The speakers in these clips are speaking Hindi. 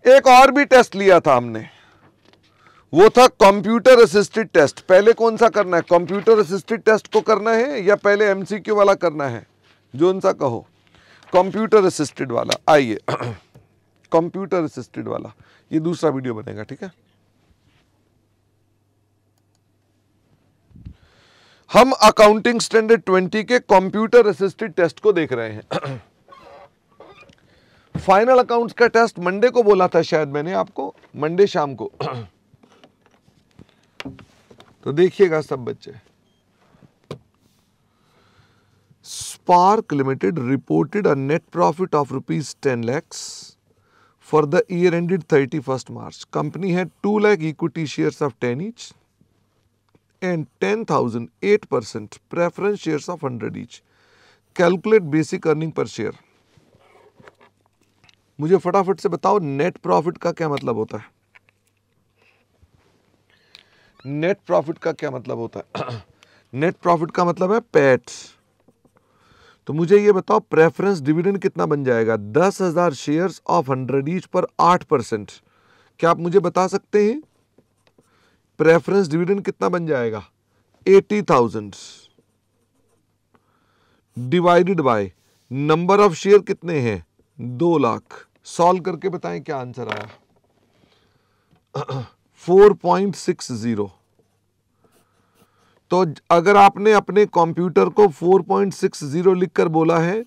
एक और भी टेस्ट लिया था हमने, वो था कंप्यूटर असिस्टेड टेस्ट। पहले कौन सा करना है, कंप्यूटर असिस्टेड टेस्ट को करना है या पहले एमसीक्यू वाला करना है? जो सा कहो, कंप्यूटर असिस्टेड वाला। आइए कंप्यूटर असिस्टेड वाला, ये दूसरा वीडियो बनेगा, ठीक है। हम अकाउंटिंग स्टैंडर्ड 20 के कंप्यूटर असिस्टेड टेस्ट को देख रहे हैं। फाइनल अकाउंट्स का टेस्ट मंडे को बोला था शायद मैंने आपको, मंडे शाम को। तो देखिएगा सब बच्चे। Spark limited reported a net profit of ₹10 lakhs for the year ended 31st March. Company had 2 lakh equity shares of 10 each and 10,000 8% preference shares of 100 each. Calculate basic earning per share. मुझे फटाफट से बताओ नेट प्रॉफिट का क्या मतलब होता है? नेट प्रॉफिट का क्या मतलब होता है? नेट प्रॉफिट का मतलब है पैट। तो मुझे ये बताओ प्रेफरेंस डिविडेंड कितना बन जाएगा? 10,000 शेयर्स ऑफ 100 ईच पर 8%। क्या आप मुझे बता सकते हैं प्रेफरेंस डिविडेंड कितना बन जाएगा? 80,000 divided by number of share कितने हैं? 2 लाख। सॉल्व करके बताएं क्या आंसर आया। 4.60। तो अगर आपने अपने कंप्यूटर को 4.60 लिखकर बोला है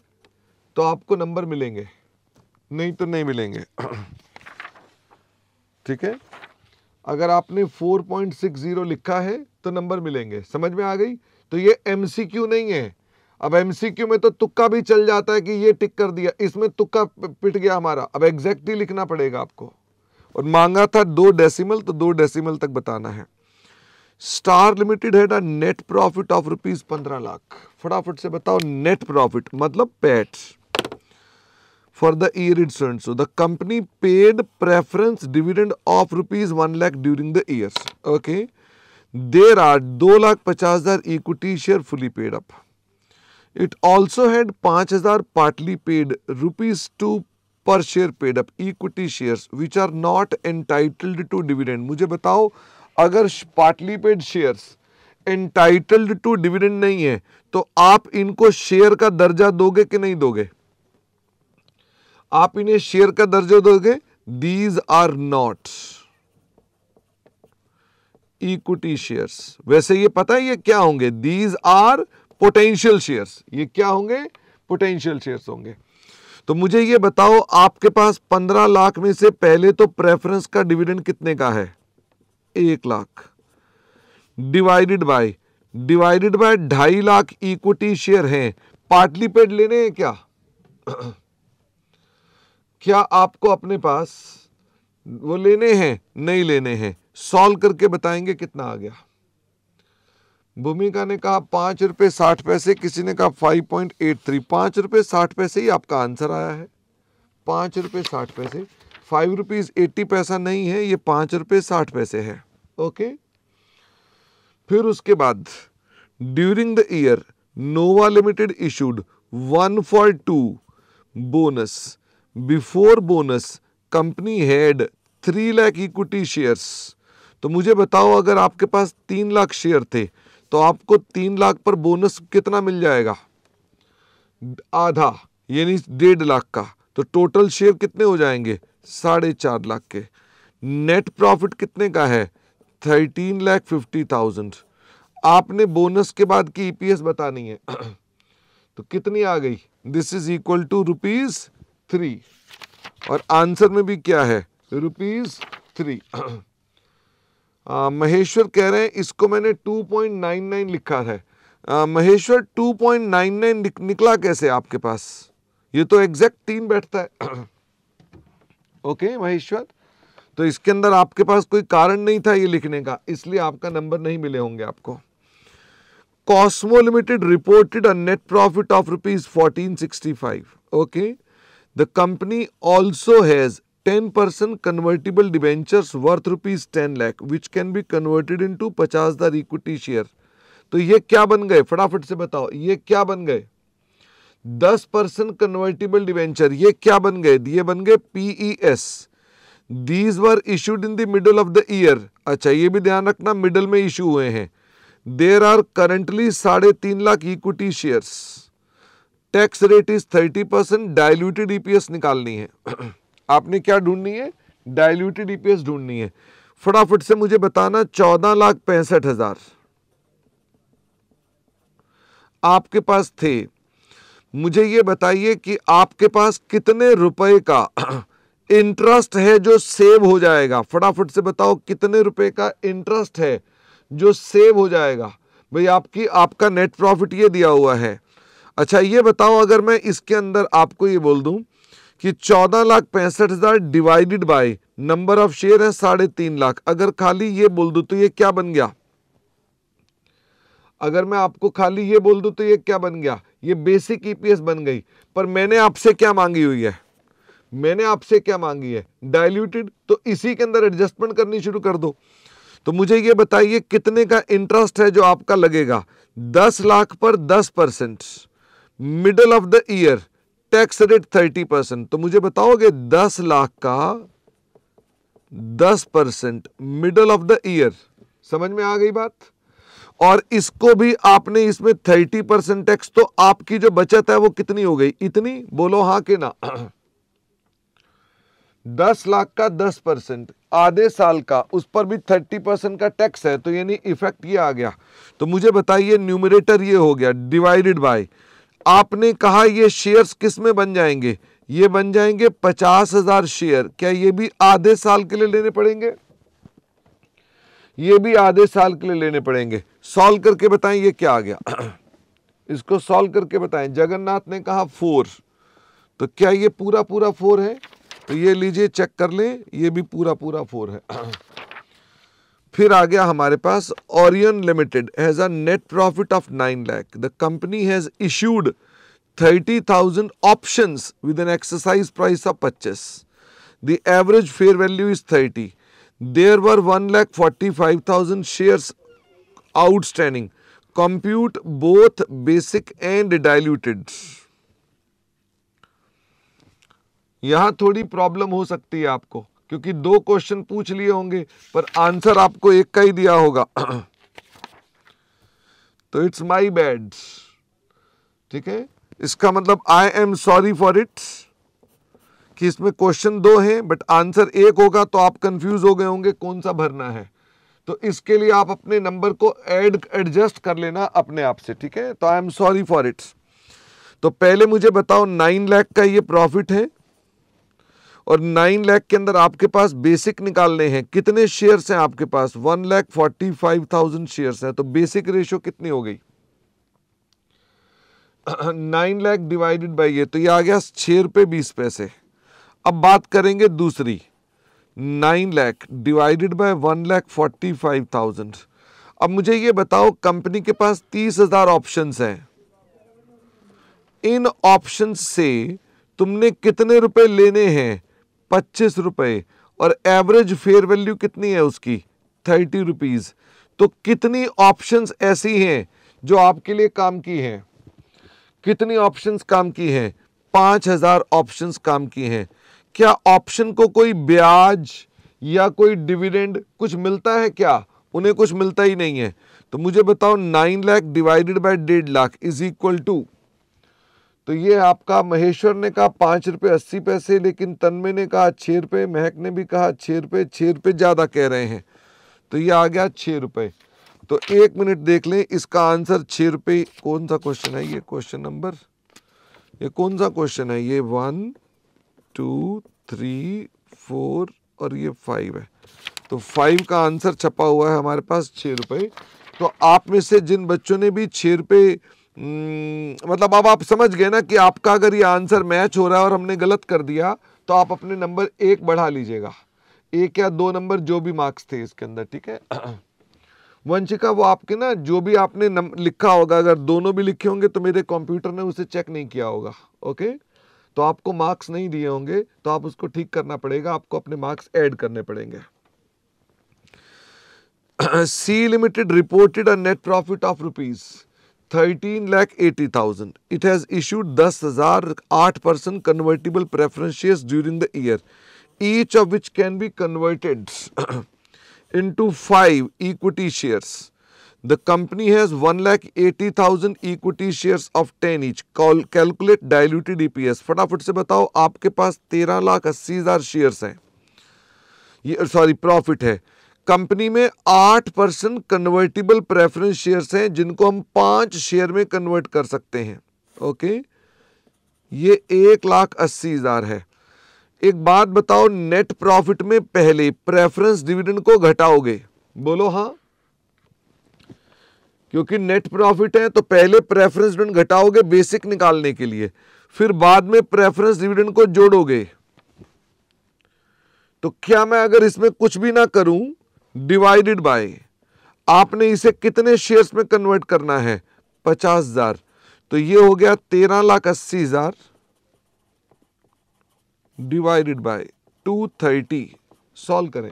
तो आपको नंबर मिलेंगे, नहीं तो नहीं मिलेंगे। ठीक है, अगर आपने 4.60 लिखा है तो नंबर मिलेंगे। समझ में आ गई? तो ये एमसीक्यू नहीं है। अब एमसीक्यू में तो तुक्का भी चल जाता है कि ये टिक कर दिया, इसमें तुक्का पिट गया हमारा। अब एग्जैक्टली लिखना पड़ेगा आपको। और मांगा था 2 डेसिमल, तो 2 डेसिमल तक बताना है। Star limited had a net profit of ₹15 lakh. फटाफट से बताओ नेट प्रॉफिट मतलब PAT for the year it earned. So the company paid preference dividend of ₹1 lakh during the years. Okay, there are 2,50,000 equity share fully paid up. It also had 5,000 partly paid ₹2 per share paid up equity shares which are not entitled to dividend. मुझे बताओ अगर partly paid shares entitled to dividend नहीं है तो आप इनको शेयर का दर्जा दोगे कि नहीं दोगे? आप इन्हें शेयर का दर्जा दोगे? These are not equity shares. वैसे ये पता है ये क्या होंगे? These are potential shares. ये क्या होंगे? पोटेंशियल शेयर्स होंगे। तो मुझे ये बताओ आपके पास 15 लाख में से पहले तो प्रेफरेंस का डिविडेंड कितने का है? 1 lakh divided bye 2.5 lakh equity share हैं। पार्टली पेड लेने हैं क्या? क्या आपको अपने पास वो लेने हैं? नहीं लेने हैं। सॉल्व करके बताएंगे कितना आ गया। भूमिका ने कहा ₹5.60, किसी ने कहा 5.83। ₹5.60 ही आपका आंसर आया है। ₹5.60, ₹5.80 नहीं है, ये ₹5.60 है। ओके, फिर उसके बाद during the year Nova limited issued 1/2 bonus. Before bonus company had 3 lakh equity shares. तो मुझे बताओ अगर आपके पास 3 लाख शेयर थे तो आपको 3 लाख पर बोनस कितना मिल जाएगा? आधा, यानी 1.5 लाख का। तो टोटल शेयर कितने हो जाएंगे? 4.5 लाख के। नेट प्रॉफिट कितने का है? 13,50,000। आपने बोनस के बाद की ईपीएस बतानी है। तो कितनी आ गई? This is equal to ₹3। और आंसर में भी क्या है? ₹3। महेश्वर कह रहे हैं इसको मैंने 2.99 लिखा है। महेश्वर 2.99 निकला कैसे आपके पास? ये तो एग्जैक्ट 3 बैठता है। ओके महेश्वर, तो इसके अंदर आपके पास कोई कारण नहीं था ये लिखने का, इसलिए आपका नंबर नहीं मिले होंगे आपको। Cosmo limited reported a net profit of ₹1465. Okay, the company also has 10% convertible debentures worth ₹10 lakh which can be converted into 50,000 equity share. तो ये क्या बन गए? फटाफट से बताओ ये क्या बन गए? 10% कन्वर्टिबल डिवेंचर, ये क्या बन गए? ये बन गए PES। These were issued in the middle of the year. अच्छा, ये भी ध्यान रखना मिडल में इशू हुए हैं। There are currently 3.5 lakh equity shares. Tax rate is 30%। Diluted EPS निकालनी है। आपने क्या ढूंढनी है? डाइल्यूटेड ईपीएस ढूंढनी है। फटाफट से मुझे बताना, 14,65,000 आपके पास थे। मुझे ये बताइए कि आपके पास कितने रुपए का इंटरेस्ट है जो सेव हो जाएगा। फटाफट से बताओ कितने रुपए का इंटरेस्ट है जो सेव हो जाएगा। भाई आपका नेट प्रॉफिट ये दिया हुआ है। अच्छा, ये बताओ, अगर मैं इसके अंदर आपको ये बोल दूं कि 14,65,000 divided by number of share है 3.5 लाख, अगर खाली ये बोल दूं तो ये क्या बन गया? अगर मैं आपको खाली ये बोल दूं तो ये क्या बन गया? ये बेसिक ईपीएस बन गई। पर मैंने आपसे क्या मांगी हुई है? मैंने आपसे क्या मांगी है? डाइल्यूटेड। तो इसी के अंदर एडजस्टमेंट करनी शुरू कर दो। तो मुझे ये बताइए कितने का इंटरेस्ट है जो आपका लगेगा? 10 लाख पर 10%, middle of the year, tax rate 30%। तो मुझे बताओगे 10 लाख का 10%, मिडल ऑफ द ईयर। समझ में आ गई बात? और इसको भी आपने इसमें 30% टैक्स, तो आपकी जो बचत है वो कितनी हो गई? इतनी। बोलो हाँ कि ना। 10 लाख का 10%, आधे साल का, उस पर भी 30% का टैक्स है, तो यानी इफेक्ट ये आ गया। तो मुझे बताइए, न्यूमरेटर ये हो गया डिवाइडेड बाय, आपने कहा ये शेयर्स किस में बन जाएंगे? ये बन जाएंगे 50,000 शेयर। क्या ये भी आधे साल के लिए लेने पड़ेंगे? ये भी आधे साल के लिए लेने पड़ेंगे। सॉल्व करके बताएं ये क्या आ गया। इसको सॉल्व करके बताएं। जगन्नाथ ने कहा 4, तो क्या ये पूरा 4 है? तो ये लीजिए चेक कर लें, ये भी पूरा 4 है। फिर आ गया हमारे पास Orion limited has a net profit of 9 lakh. The company has issued 30,000 options with an exercise price of 25। The average fair value is 30। There were 1,45,000 shares outstanding. Compute both basic and diluted. यहां थोड़ी प्रॉब्लम हो सकती है आपको, क्योंकि 2 क्वेश्चन पूछ लिए होंगे पर आंसर आपको एक का ही दिया होगा। तो इट्स माई बैड। ठीक है, इसका मतलब आई एम सॉरी फॉर इट कि इसमें क्वेश्चन 2 हैं बट आंसर 1 होगा, तो आप कंफ्यूज हो गए होंगे कौन सा भरना है। तो इसके लिए आप अपने नंबर को एडजस्ट कर लेना अपने आप से। ठीक है, तो आई एम सॉरी फॉर इट। तो पहले मुझे बताओ 9 लाख का ये प्रॉफिट है और 9 लाख के अंदर आपके पास बेसिक निकालने हैं। कितने शेयर्स हैं आपके पास? 1,45,000 शेयर्स हैं। तो बेसिक रेशियो कितनी हो गई? 9 लाख डिवाइडेड बाई ये, तो ये आ गया 6 रुपये 20 पैसे। अब बात करेंगे दूसरी, 9 लाख डिवाइडेड बाय 1,45,000। अब मुझे ये बताओ, कंपनी के पास 30,000 ऑप्शंस हैं। इन ऑप्शंस से तुमने कितने रुपए लेने हैं? 25 रुपए। और एवरेज फेयर वैल्यू कितनी है उसकी? 30 रुपीज। तो कितनी ऑप्शंस ऐसी हैं जो आपके लिए काम की हैं? कितनी ऑप्शंस काम की हैं? 5,000 ऑप्शंस काम की हैं। क्या ऑप्शन को कोई ब्याज या कोई डिविडेंड कुछ मिलता है क्या? उन्हें कुछ मिलता ही नहीं है। तो मुझे बताओ 9 lakh divided by 1.5 lakh is equal to, तो ये आपका महेश्वर ने कहा 5 रुपये 80 पैसे, लेकिन तन्मय ने कहा 6 रुपये, महक ने भी कहा 6 रुपये, 6 रुपये ज्यादा कह रहे हैं, तो ये आ गया 6 रुपये। तो 1 मिनट देख लें, इसका आंसर 6 रुपये। कौन सा क्वेश्चन है ये? क्वेश्चन नंबर, ये कौन सा क्वेश्चन है? ये 1 2 3 4 और ये 5 है। तो 5 का आंसर छपा हुआ है हमारे पास 6 रुपये। तो आप में से जिन बच्चों ने भी 6 रुपये, मतलब अब आप समझ गए ना कि आपका अगर ये आंसर मैच हो रहा है और हमने गलत कर दिया तो आप अपने नंबर 1 बढ़ा लीजिएगा, 1 या 2 नंबर जो भी मार्क्स थे इसके अंदर। ठीक है वंशिका, वो आपके ना जो भी आपने लिखा होगा, अगर दोनों भी लिखे होंगे तो मेरे कंप्यूटर ने उसे चेक नहीं किया होगा। ओके, तो आपको मार्क्स नहीं दिए होंगे, तो आप उसको ठीक करना पड़ेगा, आपको अपने मार्क्स ऐड करने पड़ेंगे। C limited reported a net profit of rupees 13,80,000. It has issued 10,000 8% convertible preference shares during the year, each of which can be converted into 5 equity shares. The company has 1,80,000 equity shares of 10 each. Calculate diluted EPS. फटाफट से बताओ, आपके पास 13,80,000 शेयर्स हैं, ये सॉरी प्रॉफिट है। कंपनी में 8% कन्वर्टिबल प्रेफरेंस शेयर्स हैं जिनको हम 5 शेयर में कन्वर्ट कर सकते हैं। ओके, ये 1,80,000 है। एक बात बताओ, नेट प्रॉफिट में पहले प्रेफरेंस डिविडेंड को घटाओगे? बोलो हाँ, क्योंकि नेट प्रॉफिट है तो पहले प्रेफरेंस डिविडेंड घटाओगे बेसिक निकालने के लिए, फिर बाद में प्रेफरेंस डिविडेंड को जोड़ोगे। तो क्या मैं अगर इसमें कुछ भी ना करूं, डिवाइडेड बाय, आपने इसे कितने शेयर्स में कन्वर्ट करना है? 50,000। तो ये हो गया 13,80,000 डिवाइडेड बाय 230। सॉल्व करें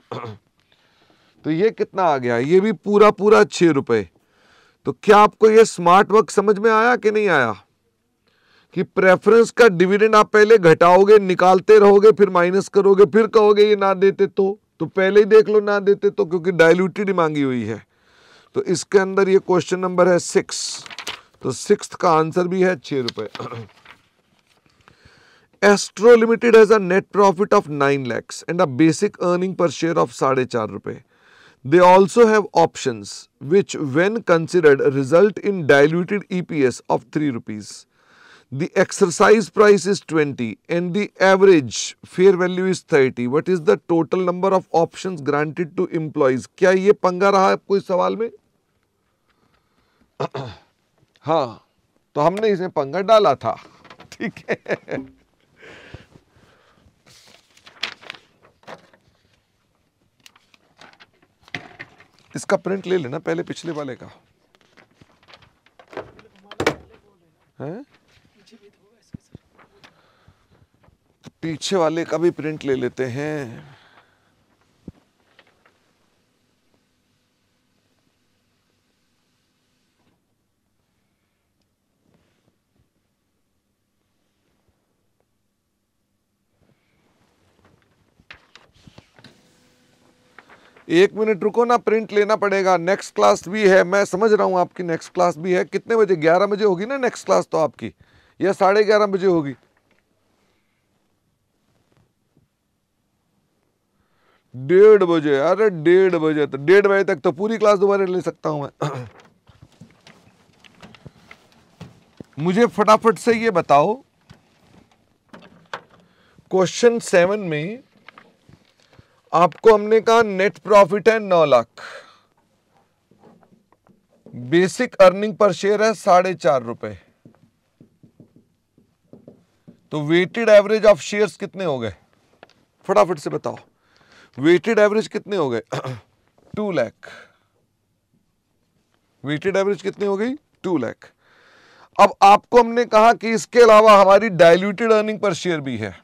तो ये कितना आ गया? ये भी पूरा 6 रुपए। तो क्या आपको ये स्मार्ट वर्क समझ में आया कि नहीं आया? कि प्रेफरेंस का डिविडेंड आप पहले घटाओगे, निकालते रहोगे, फिर माइनस करोगे, फिर कहोगे ये ना देते तो पहले ही देख लो ना देते तो, क्योंकि डाइल्यूटेड मांगी हुई है। तो इसके अंदर ये क्वेश्चन नंबर है 6, तो 6th का आंसर भी है 6 रुपए। Astro limited has a net profit of 9 lakhs and a basic earning per share of 4.5 रुपए। They also have options which when considered result in diluted EPS of 3 rupees. The exercise price is 20 and the average fair value is 30. What is the total number of options granted to employees? क्या ये पंगा रहा है आपको इस सवाल में? हाँ, तो हमने इसमें पंगा डाला था, ठीक है। इसका प्रिंट ले लेना पहले, पिछले वाले का है, पीछे वाले का भी प्रिंट ले लेते हैं। एक मिनट रुको ना, प्रिंट लेना पड़ेगा। नेक्स्ट क्लास भी है, मैं समझ रहा हूं आपकी नेक्स्ट क्लास भी है। कितने बजे? 11 बजे होगी ना नेक्स्ट क्लास तो आपकी, या 11:30 बजे होगी? 1:30 बजे? अरे 1:30 बजे, तो 1:30 बजे तक तो पूरी क्लास दोबारा ले सकता हूं मैं। मुझे फटाफट से ये बताओ, क्वेश्चन 7 में आपको हमने कहा नेट प्रॉफिट है 9 lakh, basic earning per share है 4.5 रुपए, तो वेटेड एवरेज ऑफ शेयर्स कितने हो गए? फटाफट से बताओ, वेटेड एवरेज कितने हो गए? 2 लाख। वेटेड एवरेज कितनी हो गई? 2 लाख। अब आपको हमने कहा कि इसके अलावा हमारी डाइल्यूटेड अर्निंग पर शेयर भी है,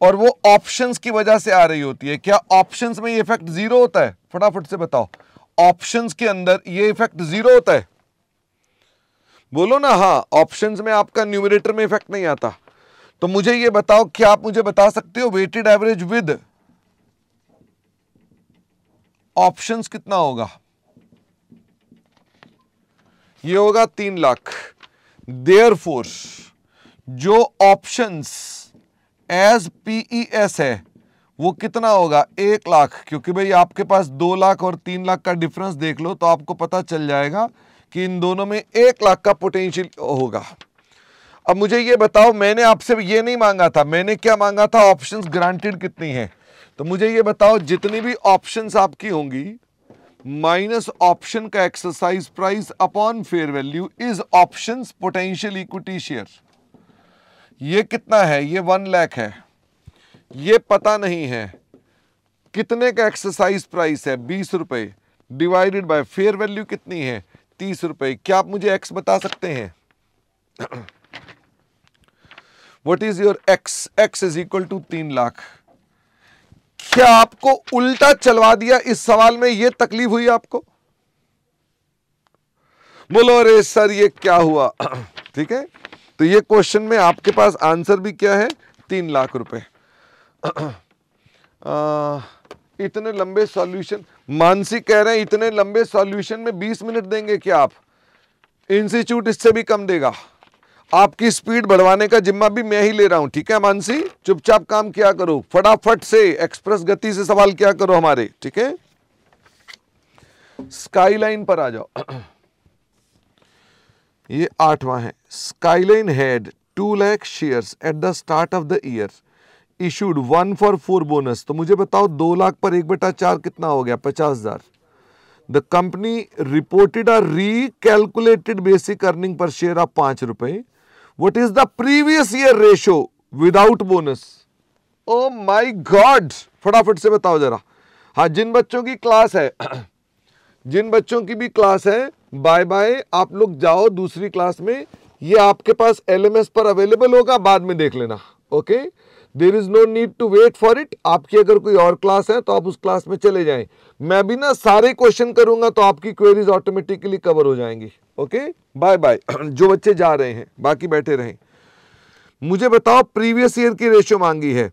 और वो ऑप्शंस की वजह से आ रही होती है। क्या ऑप्शंस में ये इफेक्ट 0 होता है? फटाफट से बताओ, ऑप्शंस के अंदर ये इफेक्ट 0 होता है? बोलो ना हाँ, ऑप्शंस में आपका न्यूमरेटर में इफेक्ट नहीं आता। तो मुझे ये बताओ, क्या आप मुझे बता सकते हो वेटेड एवरेज विद ऑप्शंस कितना होगा? ये होगा 3 लाख। देयरफॉर जो ऑप्शंस एज PES है वो कितना होगा? 1 लाख। क्योंकि भाई आपके पास 2 लाख और 3 लाख का डिफरेंस देख लो तो आपको पता चल जाएगा कि इन दोनों में 1 लाख का पोटेंशियल होगा। अब मुझे ये बताओ, मैंने आपसे ये नहीं मांगा था, मैंने क्या मांगा था? ऑप्शंस ग्रांटेड कितनी है। तो मुझे ये बताओ, जितनी भी ऑप्शंस आपकी होंगी माइनस ऑप्शन का exercise price upon fair value is options potential equity share. ये कितना है? ये 1 लाख है। ये पता नहीं है कितने का एक्सरसाइज प्राइस है, 20 रुपए, डिवाइडेड बाय फेयर वैल्यू कितनी है? 30 रुपए। क्या आप मुझे एक्स बता सकते हैं? What is your x? X is equal to 3 lakh. क्या आपको उल्टा चलवा दिया इस सवाल में? यह तकलीफ हुई आपको? बोलो अरे सर ये क्या हुआ। ठीक है, तो ये क्वेश्चन में आपके पास आंसर भी क्या है, 3 लाख रुपए। इतने लंबे सॉल्यूशन, मानसी कह रहे हैं इतने लंबे सॉल्यूशन में 20 मिनट देंगे क्या आप? इंस्टीट्यूट इससे भी कम देगा। आपकी स्पीड बढ़वाने का जिम्मा भी मैं ही ले रहा हूं, ठीक है मानसी? चुपचाप काम किया करो, फटाफट से एक्सप्रेस गति से सवाल किया करो हमारे, ठीक है? स्काईलाइन पर आ जाओ। ये 8वां है। Skyline had 2 lakh shares at the start of the year, issued 1 for 4 bonus. तो मुझे बताओ 2 लाख पर 1/4 कितना हो गया? 50,000। The company reported a recalculated basic earning per share of 5 रुपए। What is the previous year ratio without bonus? Oh my God, फटाफट से बताओ जरा। हाँ, जिन बच्चों की क्लास है, जिन बच्चों की भी क्लास है, बाय बाय, आप लोग जाओ दूसरी क्लास में। ये आपके पास LMS पर अवेलेबल होगा, बाद में देख लेना। Okay, there is no need to wait for it. आपकी अगर कोई और क्लास है तो आप उस क्लास में चले जाएं। मैं भी ना सारे क्वेश्चन करूंगा तो आपकी क्वेरीज ऑटोमेटिकली कवर हो जाएंगी। Okay, bye bye. जो बच्चे जा रहे हैं, बाकी बैठे रहें। मुझे बताओ प्रीवियस ईयर की रेशियो मांगी है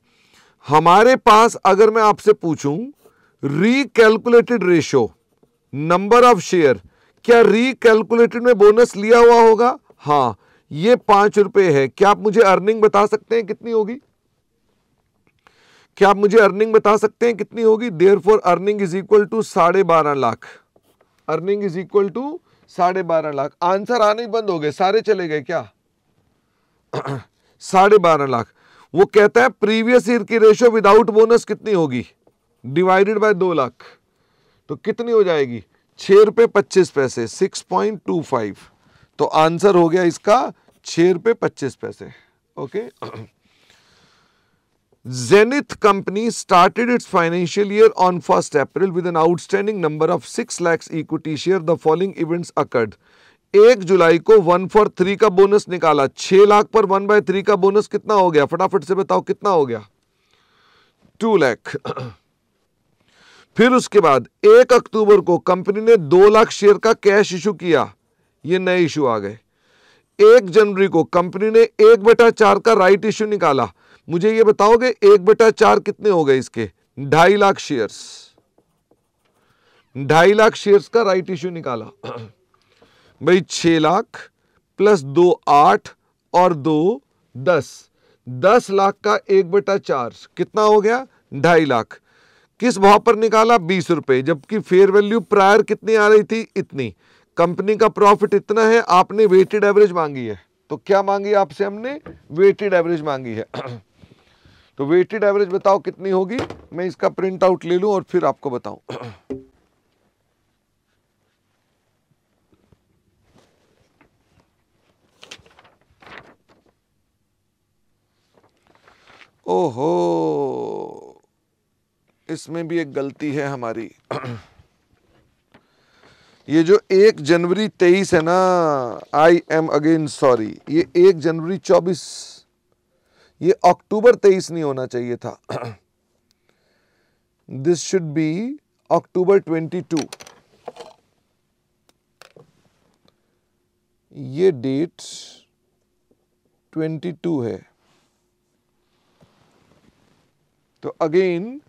हमारे पास। अगर मैं आपसे पूछूं रिकैलकुलेटेड रेशियो नंबर ऑफ शेयर, क्या रिकैलकुलेटेड में बोनस लिया हुआ होगा? हाँ, ये 5 रुपए है। क्या आप मुझे अर्निंग बता सकते हैं कितनी होगी? क्या आप मुझे अर्निंग बता सकते हैं कितनी होगी? Therefore earning is equal to 12.5 lakh. Earning is equal to 12.5 lakh. Answer आने ही बंद हो गए, सारे चले गए क्या? 12.5 लाख। वो कहता है प्रीवियस ईयर की रेशियो विदाउट बोनस कितनी होगी, डिवाइडेड बाय 2 लाख, तो कितनी हो जाएगी? 6 रुपए 25 पैसे, 6.25। तो आंसर हो गया इसका 6 रुपए 25 पैसे। Okay. Zenith company started its financial year on 1st April with an outstanding number of 6 lakhs equity share. The following events occurred. 1 जुलाई को 1 for 3 का बोनस निकाला। 6 लाख पर 1/3 का बोनस कितना हो गया? फटाफट से बताओ कितना हो गया? 2 लाख। फिर उसके बाद 1 अक्टूबर को कंपनी ने 2 लाख शेयर का कैश इशू किया। ये नए इशू आ गए। 1 जनवरी को कंपनी ने 1/4 का राइट इशू निकाला। मुझे ये बताओगे 1/4 कितने हो गए इसके? 2.5 लाख शेयर्स। 2.5 लाख शेयर्स का राइट इशू निकाला। भाई 6 लाख प्लस 2 8 और 2 10, 10 लाख का 1/4 कितना हो गया? 2.5 लाख। किस भाव पर निकाला? 20 रुपए, जबकि फेयर वैल्यू प्रायर कितनी आ रही थी? इतनी। कंपनी का प्रॉफिट इतना है, आपने वेटेड एवरेज मांगी है। तो क्या मांगी आपसे हमने? वेटेड एवरेज मांगी है। तो वेटेड एवरेज बताओ कितनी होगी? मैं इसका प्रिंट आउट ले लूं और फिर आपको बताऊं। ओहो, इसमें भी एक गलती है हमारी। ये जो 1 जनवरी 23 है ना, आई एम अगेन सॉरी, ये 1 जनवरी 24, ये अक्टूबर 23 नहीं होना चाहिए था। दिस शुड बी अक्टूबर 22। ये डेट 22 है। तो अगेन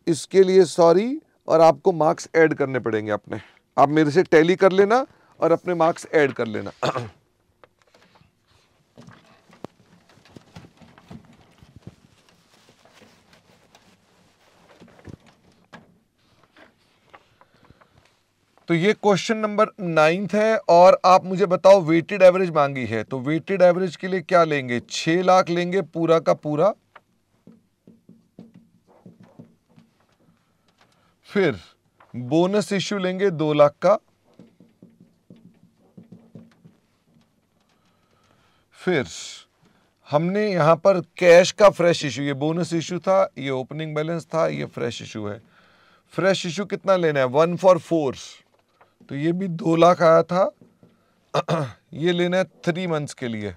इसके लिए सॉरी, और आपको मार्क्स ऐड करने पड़ेंगे अपने। आप मेरे से टैली कर लेना और अपने मार्क्स ऐड कर लेना। तो ये क्वेश्चन नंबर 9 है और आप मुझे बताओ वेटेड एवरेज मांगी है। तो वेटेड एवरेज के लिए क्या लेंगे? 6 लाख लेंगे पूरा का पूरा, फिर बोनस इश्यू लेंगे 2 लाख का, फिर हमने यहां पर कैश का फ्रेश इशू, ये बोनस इशू था, ये ओपनिंग बैलेंस था, ये फ्रेश इशू है। फ्रेश इशू कितना लेना है? 1 for 4, तो ये भी 2 लाख आया था। ये लेना है 3 मंथ्स के लिए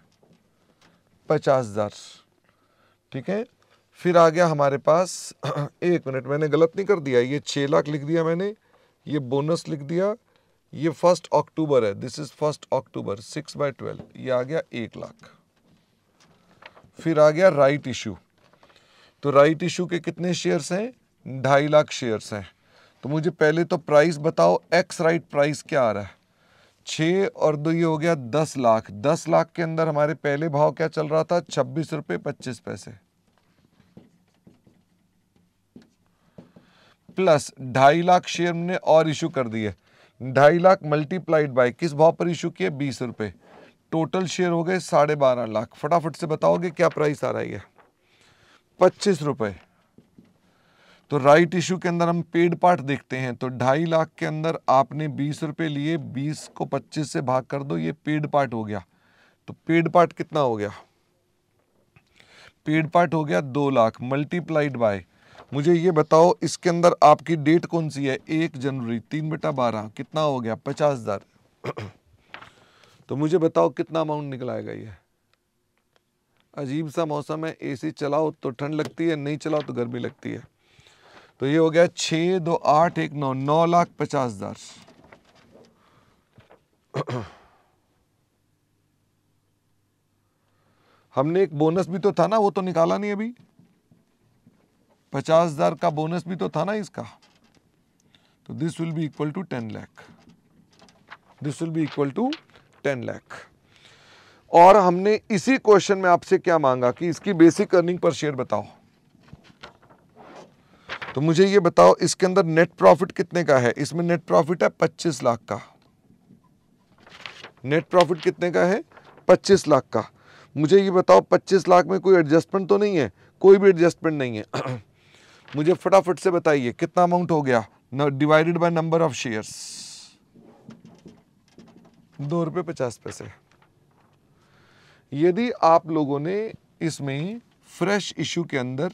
50,000। ठीक है, फिर आ गया हमारे पास 1 मिनट, मैंने गलत नहीं कर दिया, ये 6 लाख लिख दिया मैंने, ये बोनस लिख दिया, ये 1 अक्टूबर है, दिस इज 1 अक्टूबर, 6/12, ये आ गया 1 लाख। फिर आ गया राइट इशू, तो राइट इशू के कितने शेयर्स हैं? 2.5 लाख शेयर्स हैं। तो मुझे पहले तो प्राइस बताओ, एक्स राइट प्राइस क्या आ रहा है? 6 और 2 ये हो गया 10 लाख। 10 लाख के अंदर हमारे पहले भाव क्या चल रहा था? 26 रुपये 25 पैसे, प्लस 2.5 लाख शेयर ने और इशू कर दिए। 2.5 लाख मल्टीप्लाइड बाय किस भाव पर इशू किए? 20 रुपये। टोटल शेयर हो गए 12.5 लाख। फटाफट से बताओगे क्या प्राइस आ रही है? 25 रुपये। तो राइट इशू के अंदर हम पेड पार्ट देखते हैं, तो 2.5 लाख के अंदर आपने 20 रुपये लिए, 20 को 25 से भाग कर दो, ये पेड पार्ट हो गया। तो पेड पार्ट कितना हो गया? पेड पार्ट हो गया 2 लाख मल्टीप्लाइड बाय, मुझे ये बताओ इसके अंदर आपकी डेट कौन सी है? 1 जनवरी, 3/12, कितना हो गया? 50,000। तो मुझे बताओ कितना अमाउंट निकल आएगा? ये अजीब सा मौसम है, एसी चलाओ तो ठंड लगती है, नहीं चलाओ तो गर्मी लगती है। तो ये हो गया 6, 2, 8, 1, 9, 9,50,000। हमने एक बोनस भी तो था ना, वो तो निकाला नहीं अभी। 50,000 का बोनस भी तो था ना इसका। तो this will be equal to 10 lakh, this will be equal to 10 lakh. और हमने इसी क्वेश्चन में आपसे क्या मांगा कि इसकी बेसिक अर्निंग पर शेयर बताओ। तो मुझे ये बताओ इसके अंदर नेट प्रॉफिट कितने का है? इसमें नेट प्रॉफिट है 25 लाख का। नेट प्रॉफिट कितने का है? 25 लाख का। मुझे ये बताओ 25 लाख में कोई एडजस्टमेंट तो नहीं है? कोई भी एडजस्टमेंट नहीं है। मुझे फटाफट से बताइए कितना अमाउंट हो गया divided by number of shares? 2 रुपये 50 पैसे। यदि आप लोगों ने इसमें फ्रेश इशू के अंदर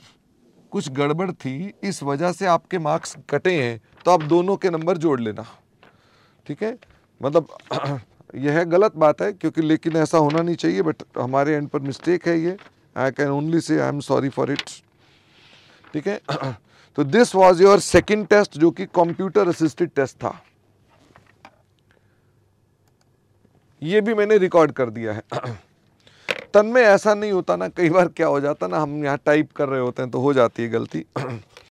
कुछ गड़बड़ थी, इस वजह से आपके मार्क्स कटे हैं, तो आप दोनों के नंबर जोड़ लेना, ठीक है? मतलब यह गलत बात है क्योंकि, लेकिन ऐसा होना नहीं चाहिए, बट हमारे एंड पर मिस्टेक है ये। आई can only say I am sorry for it, ठीक है? तो this was your second test, जो कि कंप्यूटर असिस्टेड टेस्ट था। ये भी मैंने रिकॉर्ड कर दिया है। तन में ऐसा नहीं होता ना, कई बार क्या हो जाता ना, हम यहाँ टाइप कर रहे होते हैं तो हो जाती है गलती।